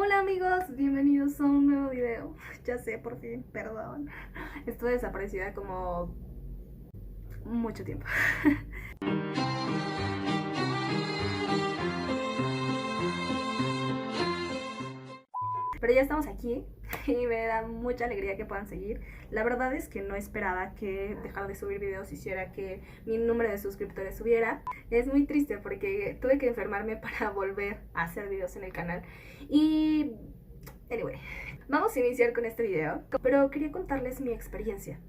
Hola amigos, bienvenidos a un nuevo video. Ya sé, por fin, perdón. Estuve desaparecida como mucho tiempo. Pero ya estamos aquí y me da mucha alegría que puedan seguir. La verdad es que no esperaba que dejar de subir videos hiciera que mi número de suscriptores subiera. Es muy triste porque tuve que enfermarme para volver a hacer videos en el canal. Y anyway, vamos a iniciar con este video, pero quería contarles mi experiencia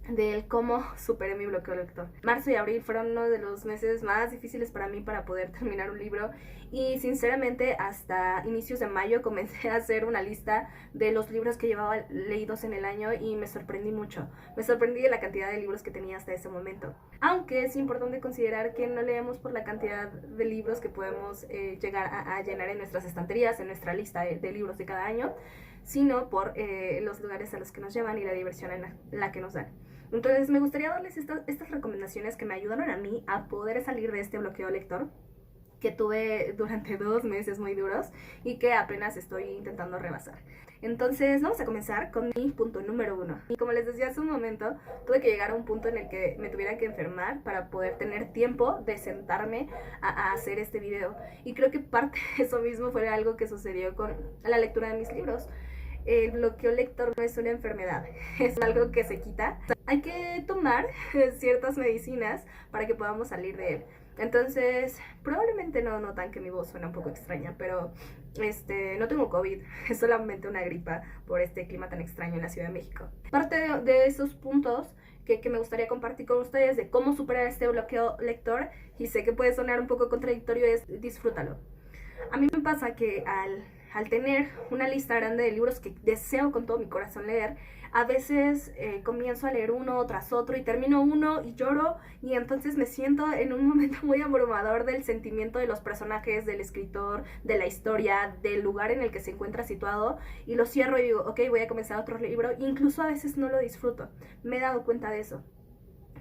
del cómo superé mi bloqueo lector. Marzo y abril fueron uno de los meses más difíciles para mí para poder terminar un libro, y sinceramente hasta inicios de mayo comencé a hacer una lista de los libros que llevaba leídos en el año y me sorprendí mucho. Me sorprendí de la cantidad de libros que tenía hasta ese momento. Aunque es importante considerar que no leemos por la cantidad de libros que podemos llegar a llenar en nuestras estanterías, en nuestra lista de libros de cada año, sino por los lugares a los que nos llevan y la diversión en la que nos dan. Entonces me gustaría darles estas recomendaciones que me ayudaron a mí a poder salir de este bloqueo lector que tuve durante 2 meses muy duros y que apenas estoy intentando rebasar. Entonces vamos a comenzar con mi punto número 1. Y como les decía hace un momento, tuve que llegar a un punto en el que me tuviera que enfermar para poder tener tiempo de sentarme a hacer este video. Y creo que parte de eso mismo fue algo que sucedió con la lectura de mis libros. El bloqueo lector no es una enfermedad, es algo que se quita. Hay que tomar ciertas medicinas para que podamos salir de él. Entonces, probablemente no notan que mi voz suena un poco extraña, pero no tengo COVID, es solamente una gripa por este clima tan extraño en la Ciudad de México. Parte de esos puntos que me gustaría compartir con ustedes de cómo superar este bloqueo lector, y sé que puede sonar un poco contradictorio, es disfrútalo. A mí me pasa que al tener una lista grande de libros que deseo con todo mi corazón leer, a veces comienzo a leer uno tras otro y termino uno y lloro, y entonces me siento en un momento muy abrumador del sentimiento de los personajes, del escritor, de la historia, del lugar en el que se encuentra situado, y lo cierro y digo, ok, voy a comenzar otro libro. Incluso a veces no lo disfruto. Me he dado cuenta de eso.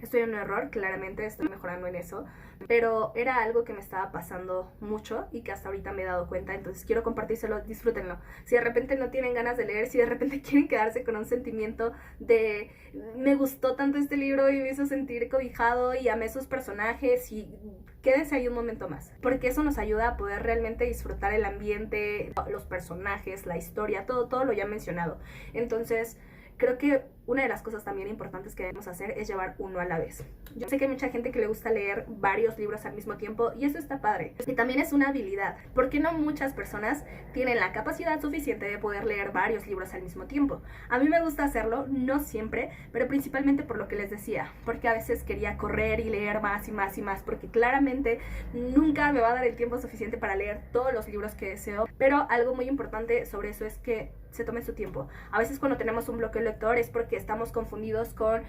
Estoy en un error, claramente estoy mejorando en eso, pero era algo que me estaba pasando mucho y que hasta ahorita me he dado cuenta. Entonces quiero compartírselo, disfrútenlo. Si de repente no tienen ganas de leer, si de repente quieren quedarse con un sentimiento de me gustó tanto este libro y me hizo sentir cobijado y amé sus personajes, y quédense ahí un momento más, porque eso nos ayuda a poder realmente disfrutar el ambiente, los personajes, la historia, todo lo ya mencionado. Entonces creo que una de las cosas también importantes que debemos hacer es llevar uno a la vez. Yo sé que hay mucha gente que le gusta leer varios libros al mismo tiempo, y eso está padre. Y también es una habilidad, porque no muchas personas tienen la capacidad suficiente de poder leer varios libros al mismo tiempo. A mí me gusta hacerlo, no siempre, pero principalmente por lo que les decía, porque a veces quería correr y leer más y más y más, porque claramente nunca me va a dar el tiempo suficiente para leer todos los libros que deseo. Pero algo muy importante sobre eso es que se tomen su tiempo. A veces cuando tenemos un bloqueo lector es porque estamos confundidos con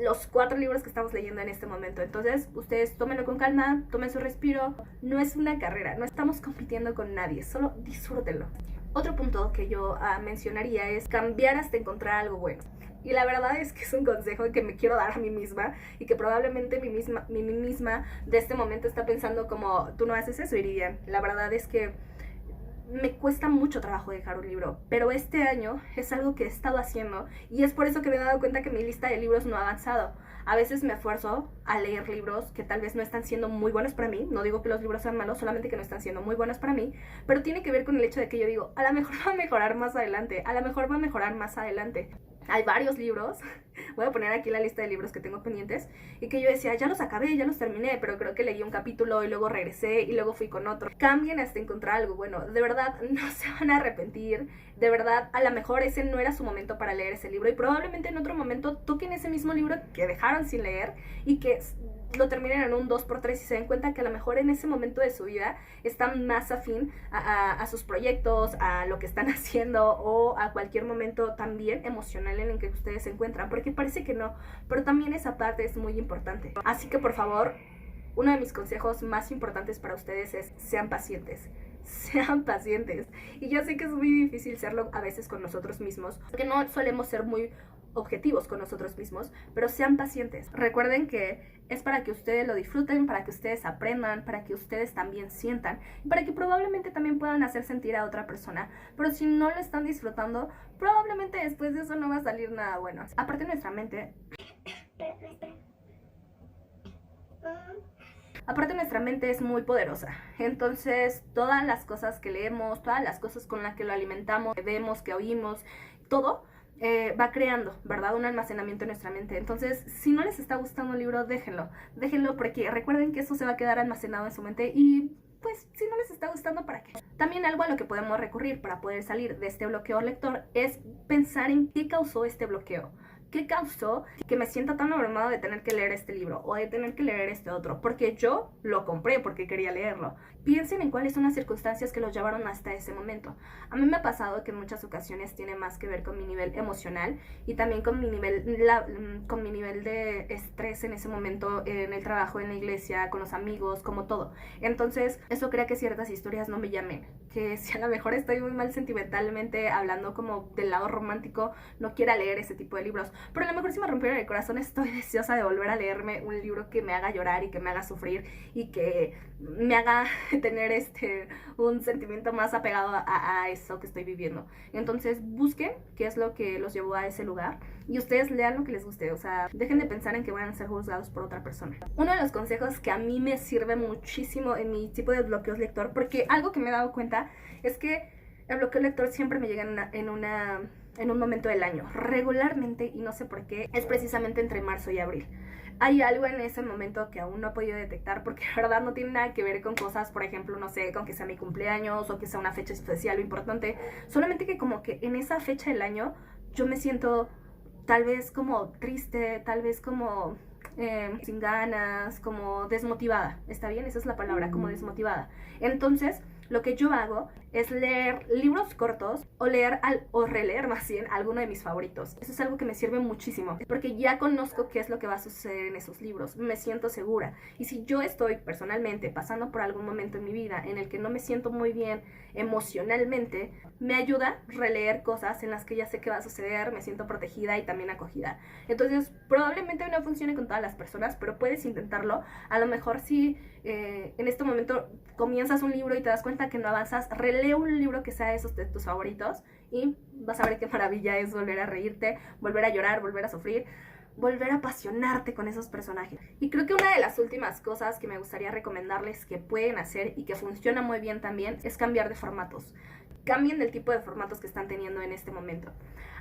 los 4 libros que estamos leyendo en este momento. Entonces ustedes tómenlo con calma, tomen su respiro. No es una carrera, no estamos compitiendo con nadie, solo disfrútenlo. Otro punto que yo mencionaría es cambiar hasta encontrar algo bueno. Y la verdad es que es un consejo que me quiero dar a mí misma, y que probablemente mi misma de este momento está pensando como, tú no haces eso, Iridian. La verdad es que me cuesta mucho trabajo dejar un libro, pero este año es algo que he estado haciendo, y es por eso que me he dado cuenta que mi lista de libros no ha avanzado. A veces me esfuerzo a leer libros que tal vez no están siendo muy buenos para mí. No digo que los libros sean malos, solamente que no están siendo muy buenos para mí, pero tiene que ver con el hecho de que yo digo, a lo mejor va a mejorar más adelante, a lo mejor va a mejorar más adelante. Hay varios libros, voy a poner aquí la lista de libros que tengo pendientes, y que yo decía, ya los acabé, ya los terminé, pero creo que leí un capítulo y luego regresé y luego fui con otro. Cambien hasta encontrar algo bueno, de verdad no se van a arrepentir, de verdad a lo mejor ese no era su momento para leer ese libro, y probablemente en otro momento toquen ese mismo libro que dejaron sin leer y que lo terminen en un 2x3 y se den cuenta que a lo mejor en ese momento de su vida están más afín a sus proyectos, a lo que están haciendo, o a cualquier momento también emocional en el que ustedes se encuentran, porque parece que no, pero también esa parte es muy importante. Así que por favor, uno de mis consejos más importantes para ustedes es sean pacientes. Sean pacientes. Y yo sé que es muy difícil serlo a veces con nosotros mismos, porque no solemos ser muy objetivos con nosotros mismos, pero sean pacientes. Recuerden que es para que ustedes lo disfruten, para que ustedes aprendan, para que ustedes también sientan y para que probablemente también puedan hacer sentir a otra persona. Pero si no lo están disfrutando, probablemente después de eso no va a salir nada bueno. Aparte, nuestra mente... Aparte, nuestra mente es muy poderosa, entonces todas las cosas que leemos, todas las cosas con las que lo alimentamos, que vemos, que oímos, todo va creando, ¿verdad? Un almacenamiento en nuestra mente. Entonces, si no les está gustando un libro, déjenlo porque recuerden que eso se va a quedar almacenado en su mente y pues si no les está gustando, ¿para qué? También algo a lo que podemos recurrir para poder salir de este bloqueo lector es pensar en qué causó este bloqueo. ¿Qué causó que me sienta tan abrumado de tener que leer este libro o de tener que leer este otro? Porque yo lo compré porque quería leerlo. Piensen en cuáles son las circunstancias que los llevaron hasta ese momento. A mí me ha pasado que en muchas ocasiones tiene más que ver con mi nivel emocional y también con mi nivel de estrés en ese momento, en el trabajo, en la iglesia, con los amigos, como todo. Entonces, eso crea que ciertas historias no me llamen. Que si a lo mejor estoy muy mal sentimentalmente, hablando como del lado romántico, no quiera leer ese tipo de libros. Pero a lo mejor si me rompieron el corazón, estoy deseosa de volver a leerme un libro que me haga llorar y que me haga sufrir y que me haga tener un sentimiento más apegado a eso que estoy viviendo. Entonces busquen qué es lo que los llevó a ese lugar y ustedes lean lo que les guste. O sea, dejen de pensar en que van a ser juzgados por otra persona. Uno de los consejos que a mí me sirve muchísimo en mi tipo de bloqueos lector, porque algo que me he dado cuenta es que el bloqueo lector siempre me llega en un momento del año, regularmente, y no sé por qué, es precisamente entre marzo y abril. Hay algo en ese momento que aún no he podido detectar porque la verdad no tiene nada que ver con cosas, por ejemplo, no sé, con que sea mi cumpleaños o que sea una fecha especial o importante, solamente que como que en esa fecha del año yo me siento tal vez como triste, tal vez como sin ganas, como desmotivada, ¿está bien? Esa es la palabra, como desmotivada. Entonces, lo que yo hago es leer libros cortos o releer más bien alguno de mis favoritos. Eso es algo que me sirve muchísimo porque ya conozco qué es lo que va a suceder en esos libros, me siento segura. Y si yo estoy personalmente pasando por algún momento en mi vida en el que no me siento muy bien emocionalmente, me ayuda releer cosas en las que ya sé qué va a suceder, me siento protegida y también acogida. Entonces, probablemente no funcione con todas las personas, pero puedes intentarlo. A lo mejor si en este momento comienzas un libro y te das cuenta que no avanzas, relee un libro que sea de tus favoritos y vas a ver qué maravilla es volver a reírte, volver a llorar, volver a sufrir, volver a apasionarte con esos personajes. Y creo que una de las últimas cosas que me gustaría recomendarles que pueden hacer y que funciona muy bien también es cambiar de formatos. Cambien del tipo de formatos que están teniendo en este momento.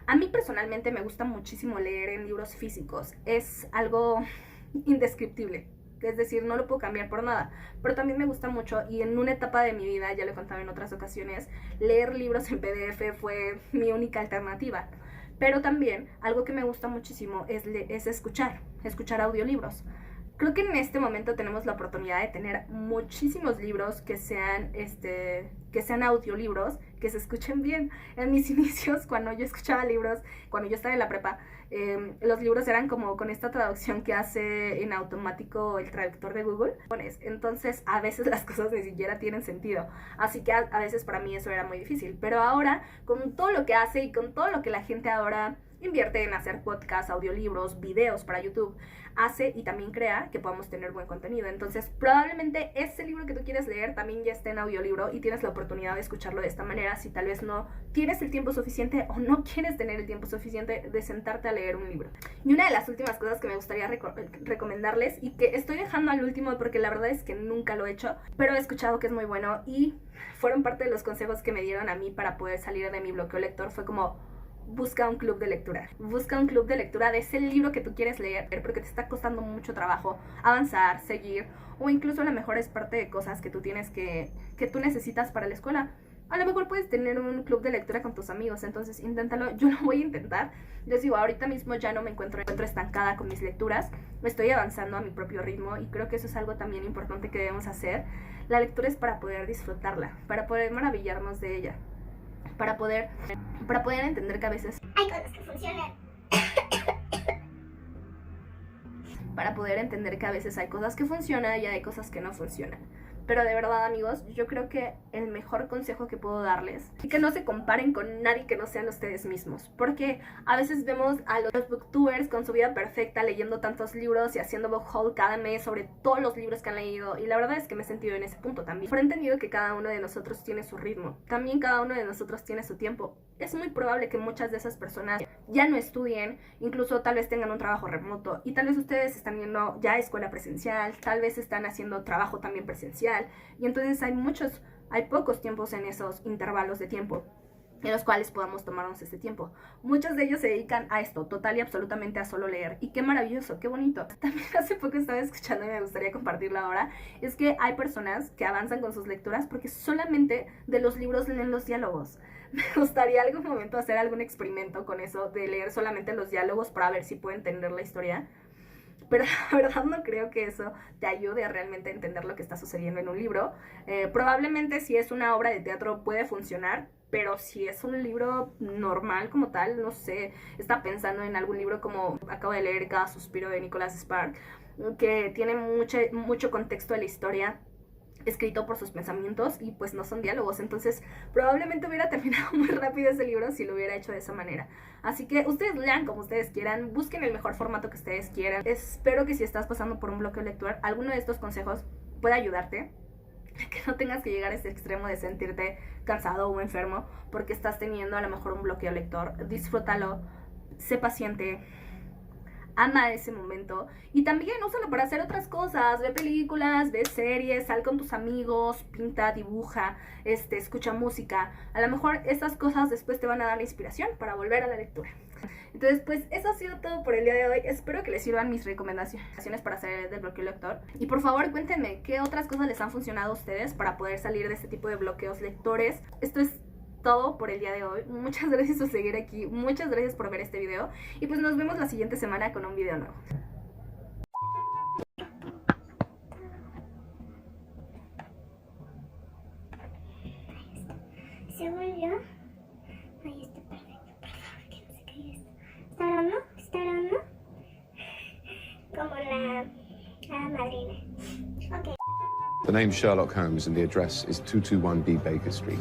A mí personalmente me gusta muchísimo leer en libros físicos. Es algo indescriptible. Es decir, no lo puedo cambiar por nada, pero también me gusta mucho y en una etapa de mi vida, ya lo he contado en otras ocasiones, leer libros en PDF fue mi única alternativa. Pero también algo que me gusta muchísimo es escuchar audiolibros. Creo que en este momento tenemos la oportunidad de tener muchísimos libros que sean audiolibros, que se escuchen bien. En mis inicios, cuando yo escuchaba libros, cuando yo estaba en la prepa, los libros eran como con esta traducción que hace en automático el traductor de Google. Entonces, a veces las cosas ni siquiera tienen sentido. Así que a veces para mí eso era muy difícil. Pero ahora, con todo lo que hace y con todo lo que la gente ahora invierte en hacer podcasts, audiolibros, videos para YouTube, hace y también crea que podamos tener buen contenido. Entonces, probablemente ese libro que tú quieres leer también ya esté en audiolibro y tienes la oportunidad de escucharlo de esta manera si tal vez no tienes el tiempo suficiente o no quieres tener el tiempo suficiente de sentarte a leer un libro. Y una de las últimas cosas que me gustaría recomendarles y que estoy dejando al último porque la verdad es que nunca lo he hecho, pero he escuchado que es muy bueno y fueron parte de los consejos que me dieron a mí para poder salir de mi bloqueo lector, fue como: busca un club de lectura. Busca un club de lectura de ese libro que tú quieres leer, porque te está costando mucho trabajo avanzar, seguir, o incluso a lo mejor es parte de cosas que tú tienes que tú necesitas para la escuela. A lo mejor puedes tener un club de lectura con tus amigos, entonces inténtalo. Yo lo voy a intentar. Les digo, ahorita mismo ya no me encuentro estancada con mis lecturas. Estoy avanzando a mi propio ritmo y creo que eso es algo también importante que debemos hacer. La lectura es para poder disfrutarla, para poder maravillarnos de ella, para poder entender que a veces hay cosas que funcionan. Para poder entender que a veces hay cosas que funcionan y hay cosas que no funcionan. Pero de verdad, amigos, yo creo que el mejor consejo que puedo darles es que no se comparen con nadie que no sean ustedes mismos. Porque a veces vemos a los booktubers con su vida perfecta, leyendo tantos libros y haciendo book haul cada mes sobre todos los libros que han leído. Y la verdad es que me he sentido en ese punto también. Pero he entendido que cada uno de nosotros tiene su ritmo. También cada uno de nosotros tiene su tiempo. Es muy probable que muchas de esas personas ya no estudien, incluso tal vez tengan un trabajo remoto. Y tal vez ustedes están yendo ya a escuela presencial, tal vez están haciendo trabajo también presencial. Y entonces hay pocos tiempos en esos intervalos de tiempo en los cuales podamos tomarnos este tiempo. Muchos de ellos se dedican a esto, total y absolutamente a solo leer. Y qué maravilloso, qué bonito. También hace poco estaba escuchando y me gustaría compartirlo ahora, es que hay personas que avanzan con sus lecturas porque solamente de los libros leen los diálogos. Me gustaría algún momento hacer algún experimento con eso, de leer solamente los diálogos para ver si puedo entender la historia. Pero la verdad no creo que eso te ayude a realmente entender lo que está sucediendo en un libro. Probablemente si es una obra de teatro puede funcionar, pero si es un libro normal como tal, no sé, está pensando en algún libro como acabo de leer Cada suspiro de Nicholas Sparks, que tiene mucho contexto de la historia escrito por sus pensamientos y pues no son diálogos, entonces probablemente hubiera terminado muy rápido ese libro si lo hubiera hecho de esa manera. Así que ustedes lean como ustedes quieran, busquen el mejor formato que ustedes quieran. Espero que si estás pasando por un bloqueo lector, alguno de estos consejos pueda ayudarte, que no tengas que llegar a ese extremo de sentirte cansado o enfermo porque estás teniendo a lo mejor un bloqueo lector. Disfrútalo, sé paciente, ama ese momento y también úsalo para hacer otras cosas. Ve películas, ve series, sal con tus amigos, pinta, dibuja, escucha música. A lo mejor estas cosas después te van a dar la inspiración para volver a la lectura. Entonces, pues eso ha sido todo por el día de hoy. Espero que les sirvan mis recomendaciones para salir del bloqueo lector. Y por favor, cuéntenme qué otras cosas les han funcionado a ustedes para poder salir de este tipo de bloqueos lectores. Esto es todo por el día de hoy. Muchas gracias por seguir aquí, muchas gracias por ver este video y pues nos vemos la siguiente semana con un video nuevo. Según yo, ahí está perfecto, por favor, que no se caiga esto. ¿Está grabando? ¿Está grabando? Como la madrina. Ok. The name's Sherlock Holmes and the address is 221B Baker Street.